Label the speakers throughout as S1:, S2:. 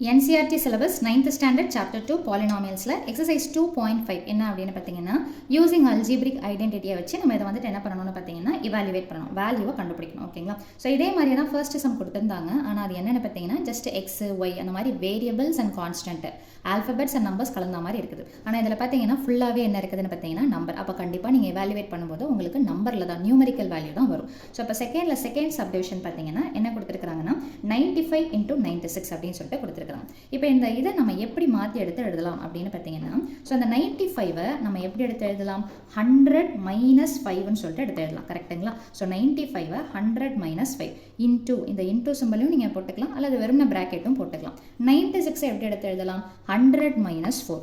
S1: NCERT syllabus 9th standard chapter 2 polynomialsல exercise 2.5 என்ன அப்படின்னு பார்த்தீங்கன்னா using algebraic identity வச்சு நம்ம இதை வந்துட்டு என்ன பண்ணணும்னு பார்த்தீங்கன்னா evaluate பண்ணணும், வேல்யூவை கண்டுபிடிக்கணும். ஓகேங்களா? ஸோ இதே மாதிரி தான் ஃபர்ஸ்ட் சம் கொடுத்துருந்தாங்க. ஆனால் அது என்னென்னு பார்த்தீங்கன்னா ஜஸ்ட் எக்ஸ் ஒய் அந்த மாதிரி variables and constant alphabets and numbers கலந்த மாதிரி இருக்குது. ஆனால் இதில் பார்த்தீங்கன்னா ஃபுல்லாகவே என்ன இருக்குதுன்னு பார்த்தீங்கன்னா நம்பர். அப்போ கண்டிப்பாக நீங்கள் evaluate பண்ணும்போது உங்களுக்கு நம்பரில் தான் நியூமரிக்கல் வேல்யூ தான் வரும். ஸோ இப்போ செகண்ட் சப்டிவிஷன் பார்த்தீங்கன்னா என்ன கொடுத்துருக்காங்கன்னா 95 into 96 அப்படின்னு சொல்லிட்டு கொடுத்துருக்காங்க. இப்போ இந்த இதை நம்ம எப்படி மாற்றி எடுத்து எழுதலாம் அப்படின்னு பார்த்தீங்கன்னா ஸோ அந்த 95 நம்ம எப்படி எடுத்து எழுதலாம் 100 minus 5ன்னு சொல்லிட்டு எடுத்து எழுதலாம். கரெக்டுங்களா? ஸோ 95 100 minus 5 இன்டூ இந்த இன்டூ சிம்பிளையும் நீங்கள் போட்டுக்கலாம் அல்லது வெறும் பிராக்கெட்டும் போட்டுக்கலாம். 96 எப்படி எடுத்து எழுதலாம் 100 minus 4.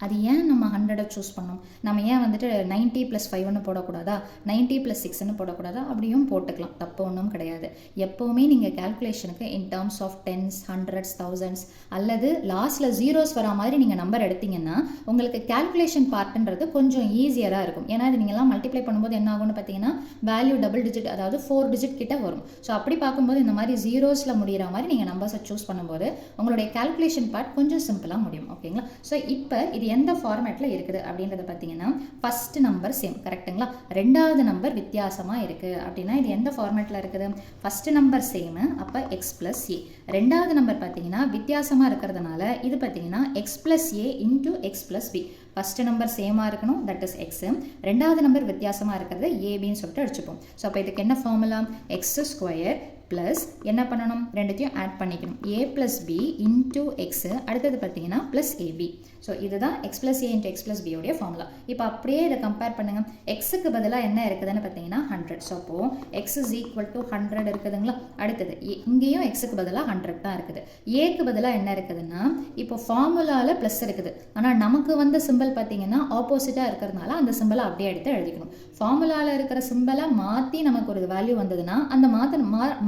S1: அது ஏன் நம்ம 100 சூஸ் பண்ணோம்? நம்ம ஏன் வந்துட்டு 90 + 5ன்னு போடக்கூடாதா, 90 + 6ன்னு போடக்கூடாதா? அப்படியும் போட்டுக்கலாம், தப்பு ஒன்றும் கிடையாது. எப்போவுமே நீங்கள் கேல்குலேஷனுக்கு in terms of tens, hundreds, thousands அல்லது லாஸ்ட்டில் ஜீரோஸ் வரா மாதிரி நீங்கள் நம்பர் எடுத்தீங்கன்னா உங்களுக்கு கேல்குலேஷன் பார்ட்டுன்றது கொஞ்சம் ஈஸியராக இருக்கும். ஏன்னா இது நீங்கள்லாம் மல்டிப்ளை பண்ணும்போது என்ன ஆகும்னு பார்த்தீங்கன்னா வேல்யூ டபுள் டிஜிட், அதாவது 4 டிஜிட் கிட்ட வரும். ஸோ அப்படி பார்க்கும்போது இந்த மாதிரி ஜீரோஸில் முடிகிற மாதிரி நீங்கள் நம்பர்ஸை சூஸ் பண்ணும்போது உங்களுடைய கேல்குலேஷன் பார்ட் கொஞ்சம் சிம்பிளாக முடியும். ஓகேங்களா? ஸோ இப்போ இது எந்த ஃபார்மேட்டில் இருக்குது அப்படின்றத பார்த்தீங்கன்னா ஃபர்ஸ்ட் நம்பர் சேம். கரெக்டுங்களா? ரெண்டாவது நம்பர் வித்தியாசமாக இருக்குது அப்படின்னா இது எந்த ஃபார்மேட்டில் இருக்குது? ஃபர்ஸ்ட் நம்பர் சேமு, அப்போ எக்ஸ் ப்ளஸ் ஏ. ரெண்டாவது நம்பர் பார்த்தீங்கன்னா வித்தியாசமாக இருக்கிறதுனால இது பார்த்தீங்கன்னா x plus a into x plus b. First number சேமாக இருக்கணும், தட் இஸ் எக்ஸு. ரெண்டாவது நம்பர் வித்தியாசமாக இருக்கிறது ஏபின்னு சொல்லிட்டு அடிச்சுப்போம். ஸோ அப்போ இதுக்கு என்ன ஃபார்முலா? எக்ஸ் ஸ்கொயர் ப்ளஸ் என்ன பண்ணணும், ரெண்டுத்தையும் ஆட் பண்ணிக்கணும், ஏ ப்ளஸ் பி இன்டூ எக்ஸு, அடுத்தது பார்த்தீங்கன்னா ப்ளஸ் ஏபி. ஸோ இதுதான் X plus a into x plus பியோடைய formula. இப்போ அப்படியே இதை கம்பேர் பண்ணுங்கள். எக்ஸுக்கு பதிலாக என்ன இருக்குதுன்னு பார்த்தீங்கன்னா 100. ஸோ அப்போது எக்ஸ் இஸ் ஈக்குவல் டு 100 இருக்குதுங்களா? அடுத்தது இங்கேயும் எக்ஸுக்கு பதிலாக 100 தான் இருக்குது. ஏக்கு பதிலாக என்ன இருக்குதுன்னா இப்போ ஃபார்முலாவில் ப்ளஸ் இருக்குது, ஆனால் நமக்கு வந்த சிம்பிள் பார்த்தீங்கன்னா ஆப்போசிட்டாக இருக்கிறதுனால அந்த சிம்பிளை அப்படியே எடுத்து எழுதிக்கணும். ஃபார்முலாவில் இருக்கிற சிம்பிளை மாற்றி நமக்கு ஒரு வேல்யூ வந்ததுன்னா அந்த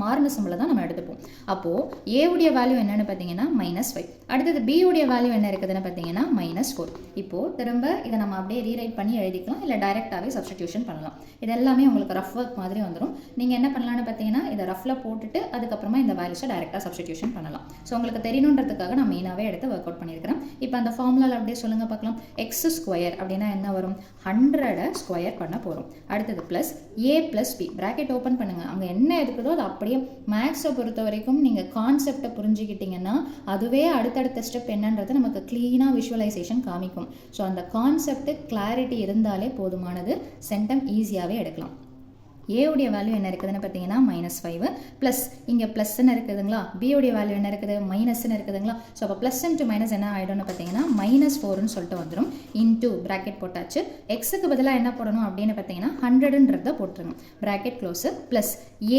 S1: மாறின சிம்பிளை தான் நம்ம எடுத்துப்போம். அப்போது ஏ உடைய வேல்யூ என்னன்னு பார்த்தீங்கன்னா -5. அடுத்தது பி உடைய வேல்யூ என்ன இருக்குதுன்னு பார்த்தீங்கன்னா -4. இப்போது திரும்ப இதை நம்ம அப்படியே ரீரைட் பண்ணி எழுதிக்கலாம், இல்லை டைரெக்டாகவே சப்ஸ்டிடியூஷன் பண்ணலாம். இது எல்லாமே உங்களுக்கு ரஃப் ஒர்க் மாதிரி வந்துடும். நீங்கள் என்ன பண்ணலான்னு பார்த்தீங்கன்னா இதை ரஃபில் போட்டுட்டு அதுக்கப்புறமா இந்த வேல்யூஸை டைரெக்டாக சப்ஸ்டிடியூஷன் பண்ணலாம். ஸோ உங்களுக்கு தெரியணுன்றதுக்காக நான் மெயினாகவே எடுத்து ஒர்க் அவுட் பண்ணியிருக்கிறேன். இப்போ அந்த ஃபார்முலாவில் அப்படியே சொல்லுங்கள் பார்க்கலாம். எக்ஸ் ஸ்கொயர் அப்படின்னா என்ன வரும்? 100 ஸ்கொயர் பண்ண போகிறோம். அடுத்தது plus A plus B, bracket open பண்ணுங்கள். அங்கே என்ன இருக்குதோ அது அப்படியே மேக்ஸை பொறுத்த வரைக்கும் நீங்கள் கான்செப்டை புரிஞ்சுக்கிட்டீங்கன்னா அதுவே அடுத்தடுத்த ஸ்டெப் என்னன்றது நமக்கு க்ளீனாக விஷுவலைசேஷன் காமிக்கும். ஸோ அந்த கான்செப்ட் கிளாரிட்டி இருந்தாலே போதுமானது, சென்டம் ஈஸியாகவே எடுக்கலாம். ஏ உடைய வேல்யூ என்ன இருக்குதுன்னு பார்த்தீங்கன்னா -5 ப்ளஸ் இங்கே ப்ளஸ்ன்னு இருக்குதுங்களா, பி உடைய வேல்யூ என்ன இருக்குது மைனஸ்ன்னு இருக்குதுங்களா. ஸோ அப்போ ப்ளஸ் இன்ட்டு மைனஸ் என்ன ஆகிடும்னு பார்த்தீங்கன்னா -4ன்னு சொல்லிட்டு வந்துடும். இன்டூ ப்ராக்கெட் போட்டாச்சு. எக்ஸுக்கு பதிலாக என்ன போடணும் அப்படின்னு பார்த்தீங்கன்னா 100ன்றதை போட்டுருங்க, ப்ராக்கெட் க்ளோஸு. ப்ளஸ்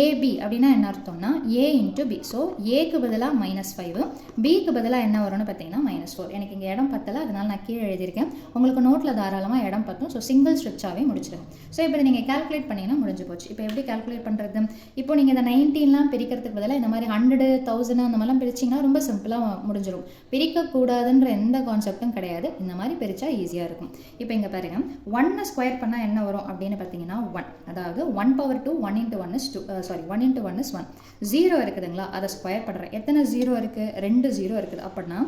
S1: ஏபி அப்படின்னா என்ன அர்த்தம்னா ஏ இன்ட்டு பி. ஸோ ஏக்கு பதிலாக -5, பிக்கு பதிலாக என்ன வரும்னு பார்த்தீங்கன்னா -4. எனக்கு இங்கே இடம் பத்தலை, அதனால நான் கீழே எழுதியிருக்கேன். உங்களுக்கு நோட்டில் தாராளமாக இடம் பத்தும். ஸோ சிங்கிள் ஸ்ட்ரிச்சாகவே முடிச்சிடுங்க. ஸோ இப்போ நீங்கள் கால்குலேட் பண்ணிங்கன்னா முடிஞ்சு போச்சு. இப்போ எப்படி கால்குலேட் பண்ணுறது? இப்போ நீங்கள் இந்த 19லாம் பிரிக்கிறதுக்கு பதிலாக இந்த மாதிரி 100, 1000 அந்த மாதிரிலாம் பிரிச்சிங்கன்னா ரொம்ப சிம்பிளாக முடிஞ்சிடும். பிரிக்கக்கூடாதுன்ற எந்த கான்செப்டும் கிடையாது. இந்த மாதிரி பிரித்தா ஈஸியாக இருக்கும். இப்போ இங்கே பாருங்கள், 1 ஸ்கொயர் பண்ணால் என்ன வரும் அப்படின்னு பார்த்தீங்கன்னா 1. அதாவது 1/2 1 × 1 is 2, 1 × 1 is 1. 0 இருக்குதுங்களா, அதை ஸ்கொயர் பண்ணுறேன். எத்தனை 0 இருக்குது? 2 0 இருக்குது. அப்படின்னா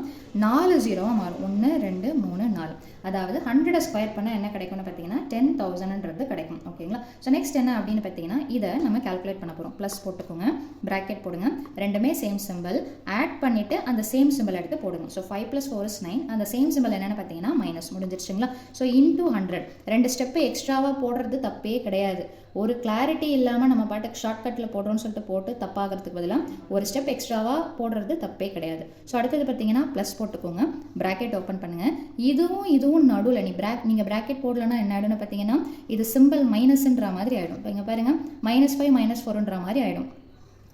S1: 4 0வாக மாறும். 1 2 3 4. அதாவது 100 ஸ்கொயர் பண்ணால் என்ன கிடைக்கும்னு பார்த்தீங்கன்னா 10,000ன்றது கிடைக்கும். ஓகேங்களா? ஸோ நெக்ஸ்ட் என்ன அப்படின்னு பார்த்தீங்கன்னா இதை நம்ம கால்குலேட் பண்ண போகிறோம். ப்ளஸ் போட்டுக்கோங்க, ப்ராக்கெட் போடுங்க, ரெண்டுமே சேம் சிம்பிள். ஆட் பண்ணிவிட்டு அந்த சேம் சிம்பிள் எடுத்து போடுங்க. So 5 + 4 is 9. அந்த சேம் சிம்பிள் என்னென்னு பார்த்தீங்கன்னா மைனஸ். முடிஞ்சிருச்சுங்களா? So into 100. 2 ஸ்டெப்பு எக்ஸ்ட்ராவாக போடுறது தப்பே கிடையாது. ஒரு கிளாரிட்டி இல்லாமல் நம்ம பாட்டுக்கு ஷார்ட்கட்டில் போடுறோன்னு சொல்லிட்டு போட்டு தப்பாகிறதுக்கு பதிலாக ஒரு ஸ்டெப் எக்ஸ்ட்ராவாக போடுறது தப்பே கிடையாது. ஸோ அடுத்தது பார்த்தீங்கன்னா ப்ளஸ் போட்டுக்கோங்க, ப்ராக்கெட் ஓப்பன் பண்ணுங்கள். இதுவும் நடுவில் நீங்கள் ப்ராக்கெட் போடலன்னா என்ன ஆகிடும்னு பார்த்தீங்கன்னா இது சிம்பிள் மைனஸ்ன்ற மாதிரி ஆகிடும். இப்போ இங்கே பாருங்கள் -5 -4ன்ற மாதிரி ஆகிடும்.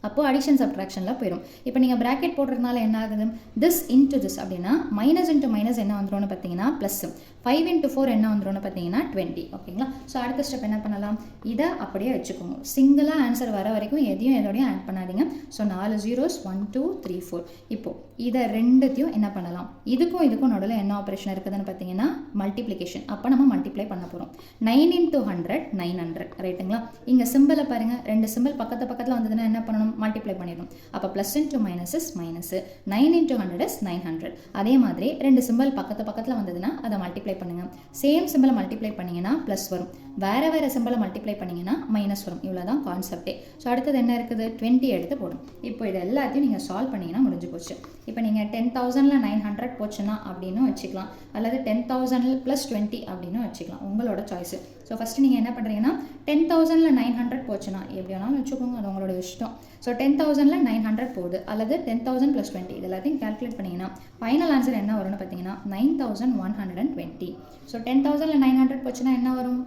S1: அப்போது அடிஷன் சப்ட்ராக்ஷனில் போயிடும். இப்போ நீங்கள் ப்ராக்கெட் போடுறதுனால என்ன ஆகுது? திஸ் இன்ட்டு திஸ் அப்படின்னா மைனஸ் இன்ட்டு மைனஸ் என்ன வந்துடும்னு பார்த்தீங்கன்னா ப்ளஸ். 5 × 4 என்ன வந்துடும்னு பார்த்தீங்கன்னா 20. ஓகேங்களா? ஸோ அடுத்த ஸ்டெப் என்ன பண்ணலாம்? இதை அப்படியே வச்சுக்கோங்க. சிங்கிளாக ஆன்சர் வர வரைக்கும் எதோடையும் ஆட் பண்ணாதீங்க. So 4 zeros 1 2 3 4. இப்போது இதை ரெண்டுத்தையும் என்ன பண்ணலாம்? இதுக்கும் நடுவில் என்ன ஆப்ரேஷன் இருக்குதுன்னு பார்த்தீங்கன்னா மல்டிப்ளிகேஷன். அப்போ நம்ம மல்டிப்ளை பண்ண போகிறோம். 9 × 100 900. ரைட்டுங்களா? இங்கே சிம்பிளை பாருங்கள், 2 சிம்பிள் பக்கத்தில் வந்ததுன்னா என்ன பண்ணணும்? பண்ணணும், மல்டிப்ளை பண்ணிடணும். அப்போ plus into minus is minus, 9 into 100 is 900. அதே மாதிரி ரெண்டு சிம்பிள் பக்கத்தில் வந்ததுன்னா அதை மல்டிப்ளை பண்ணுங்கள். சேம் சிம்பிளை மல்டிப்ளை பண்ணிங்கன்னா ப்ளஸ் வரும், வேறு சிம்பிளை மல்டிப்ளை பண்ணிங்கன்னா மைனஸ் வரும். இவ்வளோ தான் கான்செப்டே. ஸோ அடுத்தது என்ன இருக்குது, 20 எடுத்து போடும். இப்போ இது எல்லாத்தையும் நீங்கள் சால்வ் பண்ணிங்கன்னா முடிஞ்சு போச்சு. இப்போ நீங்கள் 10,000ல் 900 போச்சுன்னா அப்படின்னு வச்சுக்கலாம், அல்லது 10,000 + 20 அப்படின்னு வச்சுக்கலாம், உங்களோட சாய்ஸு. ஸோ ஃபஸ்ட்டு நீங்கள் என்ன பண்ணுறீங்கன்னா 10,000ல் 900 போச்சுன்னா எப்படி வேணாலும் வச்சுக்கோங்க, அது உங்களோட இஷ்டம். ஸோ 10,000ல் 900 போகுது, அல்லது 10,000 + 20 இது எல்லாத்தையும் கால்குலேட் பண்ணிங்கன்னா ஃபைனல் ஆன்சர் என்ன வரும்னு பார்த்தீங்கன்னா 9,120. ஸோ 10,000ல் 900 போச்சுன்னா என்ன வரும்?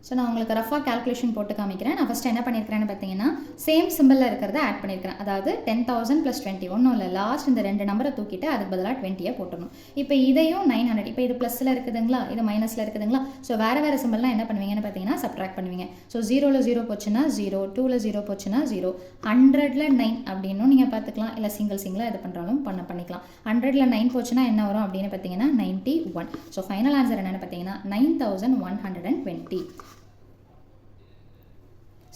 S1: ஸோ நான் உங்களுக்கு ரஃபாக கால்குலேஷன் போட்டு காமிக்கிறேன். நான் ஃபஸ்ட்டு என்ன பண்ணியிருக்கிறேன்னு பார்த்தீங்கன்னா சேம் சிம்பிளில் இருக்கிறத ஆட் பண்ணியிருக்கிறேன். அதாவது 10,000 + 20 ஒன்றும் இல்லை, லாஸ்ட் இந்த 2 நம்பரை தூக்கிட்டு அதுக்கு பதிலாக 20 போட்டணும். இப்போ இதையும் 900, இப்போ இது ப்ளஸில் இருக்குதுங்களா, இது மைனஸில் இருக்குதுங்களா. ஸோ வேறு சிம்பிள்லாம் என்ன பண்ணுவீங்கன்னு பார்த்தீங்கன்னா சப்ட்ராக்ட் பண்ணுவீங்க. ஸோ 0ல் 0 போச்சுன்னா 0, 2ல் 0 போச்சுன்னா 0, 100ல் 9 அப்படின்னும் நீங்கள் பார்த்துக்கலாம், இல்லை சிங்கிளாக இது பண்ணுறாலும் பண்ணிக்கலாம். 100ல் 9 போச்சுன்னா என்ன வரும் அப்படின்னு பார்த்தீங்கன்னா 91. ஸோ ஃபைனல் ஆன்சர் என்னென்னு பார்த்தீங்கன்னா 9,120.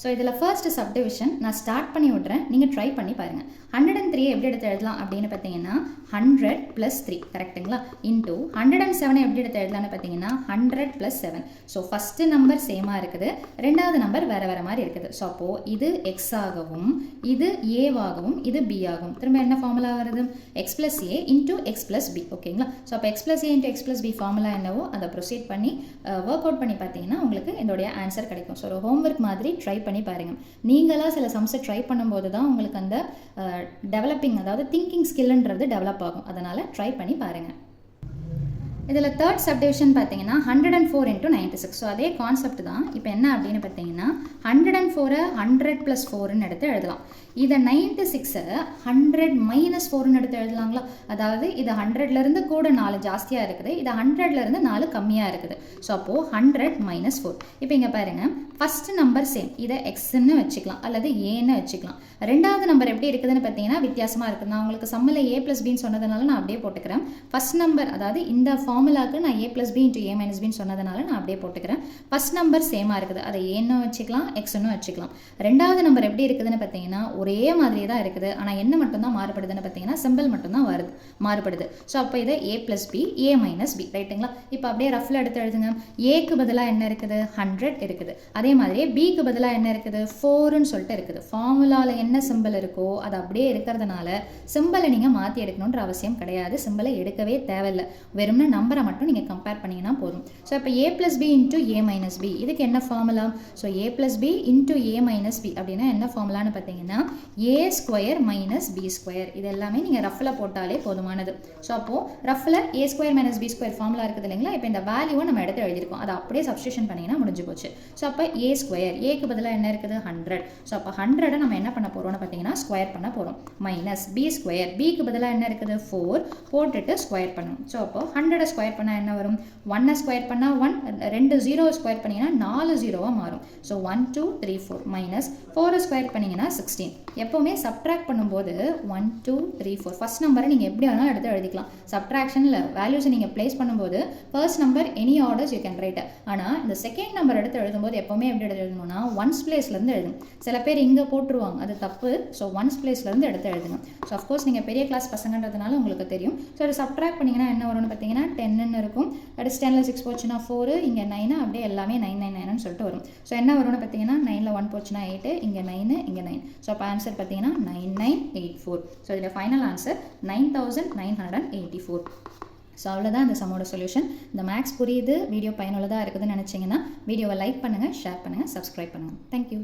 S1: ஸோ இதில் ஃபர்ஸ்ட் சப்டிவிஷன் நான் ஸ்டார்ட் பண்ணி விட்றேன், நீங்கள் ட்ரை பண்ணி பாருங்கள். 103 எப்படி எடுத்து எழுதலாம் அப்படின்னு பார்த்தீங்கன்னா 100 + 3 கரெக்டுங்களா, இன்டூ 107 எப்படி எடுத்து எழுதலாம்னு பார்த்தீங்கன்னா 100 + 7. ஸோ ஃபஸ்ட்டு நம்பர் சேமாக இருக்குது, ரெண்டாவது நம்பர் வேறு மாதிரி இருக்குது. ஸோ அப்போது இது எக்ஸ் ஆகவும், இது ஏவாகவும், இது பி ஆகும். திரும்ப என்ன ஃபார்முலா வருது, x + a into x + b. ஓகேங்களா. ஸோ அப்போ x + a into x + b formula என்னவோ அதை ப்ரொசீட் பண்ணி ஒர்க் அவுட் பண்ணி பார்த்தீங்கன்னா உங்களுக்கு இதோடைய ஆன்சர் கிடைக்கும். ஸோ ஒரு ஹோம்ஒர்க் மாதிரி ட்ரை பண்ணி பாருங்கள். நீங்களாக சில சம்ஸை ட்ரை பண்ணும்போது தான் உங்களுக்கு அந்த டெவலப்பிங், அதாவது திங்கிங் ஸ்கில்ன்றது டெவலப் ஆகும். அதனால் ட்ரை பண்ணி பாருங்கள். இதில் தேர்ட் சப்டிவிஷன் பார்த்தீங்கன்னா 104 × 96. ஸோ அதே கான்செப்ட் தான். இப்போ என்ன அப்படின்னு பார்த்தீங்கன்னா 104 100 + 4ன்னு எடுத்து எழுதலாம். இதை 96 100 - 4ன்னு எடுத்து எழுதலாங்களா. அதாவது இது 100லேருந்து கூட 4 ஜாஸ்தியாக இருக்குது, இது 100லேருந்து 4 கம்மியாக இருக்குது. ஸோ அப்போது 100 - 4. இப்போ இங்கே பாருங்கள், ஃபஸ்ட்டு நம்பர் சேம், இதை எக்ஸ்ன்னு வச்சுக்கலாம் அல்லது ஏன்னு வச்சுக்கலாம். ரெண்டாவது நம்பர் எப்படி இருக்குதுன்னு பார்த்தீங்கன்னா வித்தியாசமாக இருக்குது. நான் உங்களுக்கு சம்மில் a + bன்னு சொன்னதுனால நான் அப்படியே போட்டுக்கிறேன். ஃபஸ்ட் நம்பர், அதாவது இந்த ஃபார்முலாவுக்கு நான் a + b × a - bன்னு சொன்னதுனால நான் அப்படியே போட்டுக்கிறேன். ஃபஸ்ட் நம்பர் சேமாக இருக்குது, அதை ஏன்னு வச்சுக்கலாம், எக்ஸ்ன்னு வச்சுக்கலாம். ரெண்டாவது நம்பர் எப்படி இருக்குதுன்னு பார்த்தீங்கன்னா ஒரே மாதிரியே தான் இருக்குது, ஆனால் என்ன மட்டும்தான் மாறுபடுதுன்னு பார்த்தீங்கன்னா சிம்பிள் மட்டும்தான் மாறுபடுது. ஸோ அப்போ இதை a + b, a - b ரைட்டுங்களா. இப்போ அப்படியே ரஃபில் எடுத்து எழுதுங்க. ஏக்கு பதிலாக என்ன இருக்குது, 100 இருக்குது. அதே மாதிரியே பிக்கு பதிலாக என்ன இருக்குது, 4ன்னு சொல்லிட்டு இருக்குது. ஃபார்முலாவில் என்ன சிம்பிள் இருக்கோ அது அப்படியே இருக்கிறதுனால சிம்பிளை நீங்கள் மாற்றி எடுக்கணுன்ற அவசியம் கிடையாது, சிம்பிளை எடுக்கவே தேவையில்லை, வெறும்னா நம்பரை மட்டும் நீங்கள் கம்பேர் பண்ணிங்கன்னா போதும். ஸோ இப்போ a + b × a - b இதுக்கு என்ன formula. So a + b × a - b அப்படின்னா என்ன ஃபார்முலான்னு பார்த்தீங்கன்னா a² - b². இது எல்லாமே நீங்கள் ரஃபில் போட்டாலே போதுமானது. ஸோ அப்போது ரஃபில் a² - b² ஃபார்முலா இருக்குது இல்லைங்களா. இப்போ இந்த வேல்யூவை நம்ம எடுத்து எழுதியிருக்கோம், அதை அப்படியே சப்ஸ்டியூஷன் பண்ணிங்கன்னா முடிஞ்சு போச்சு. ஸோ அப்போ a², ஏக்கு பதிலாக என்ன இருக்குது 100. ஸோ அப்போ 100 நம்ம என்ன பண்ண போகிறோம்னு பார்த்தீங்கன்னா ஸ்கொயர் பண்ண போகிறோம். -b², பிக்கு பதிலாக என்ன இருக்குது 4, போட்டுட்டு ஸ்கொயர் பண்ணணும். ஸோ அப்போ 100 ஸ்கொயர் பண்ணால் என்ன வரும், 1 ஸ்கொயர் பண்ணால் 1, 2 0 ஸ்கொயர் பண்ணிங்கன்னா 4 0வாக மாறும். ஸோ 1 2 3 4 -4 ஸ்கொயர் பண்ணிங்கன்னா 16. எப்போவுமே சப்ட்ராக்ட் பண்ணும்போது 1 2 3 4 ஃபஸ்ட் நம்பரை நீங்கள் எப்படி வேணாலும் எடுத்து எழுதிக்கலாம். சப்ட்ராக்ஷனில் வேல்யூஸை நீங்கள் பிளேஸ் பண்ணும்போது first number any orders you can write. ஆனால் இந்த செகண்ட் நம்பர் எடுத்து எழுதும்போது எப்போவுமே எப்படி எடுத்து எழுதணும்னா ஒன்ஸ் பிளேஸ்லேருந்து எழுதும். சில பேர் இங்கே போட்டுருவாங்க, அது தப்பு. ஸோ ஒன்ஸ் பிளேஸ்லேருந்து எடுத்து எழுதுங்க. ஸோ அஃப்கோர்ஸ் நீங்கள் பெரிய கிளாஸ் பசங்கன்றதுனால உங்களுக்கு தெரியும். ஸோ அதை சப்ட்ராக்ட் பண்ணிங்கன்னா என்ன வரும்னு பார்த்தீங்கன்னா 10ன்னு இருக்கும். அடுத்து 10ல் 6 போச்சுன்னா 4, இங்கே 9, அப்படியே எல்லாமே 9 9 9ன்னு சொல்லிட்டு வரும். ஸோ என்ன வரும்னு பார்த்தீங்கன்னா 9ல் 1 போச்சுன்னா 8, இங்கே 9, இங்கே 9. ஸோ அப்போ ஆன்சர் பார்த்தீங்கன்னா 9984. ஸோ இதில் ஃபைனல் ஆன்சர் 9984. ஸோ அவ்வளோதான் இந்த சம்மோட சொல்யூஷன். இந்த மேக்ஸ் புரியுது, வீடியோ பயனுள்ளதாக இருக்குதுன்னு நினச்சிங்கன்னா வீடியோவை லைக் பண்ணுங்கள், ஷேர் பண்ணுங்கள், சப்ஸ்கிரைப் பண்ணுங்கள். தேங்க்யூ.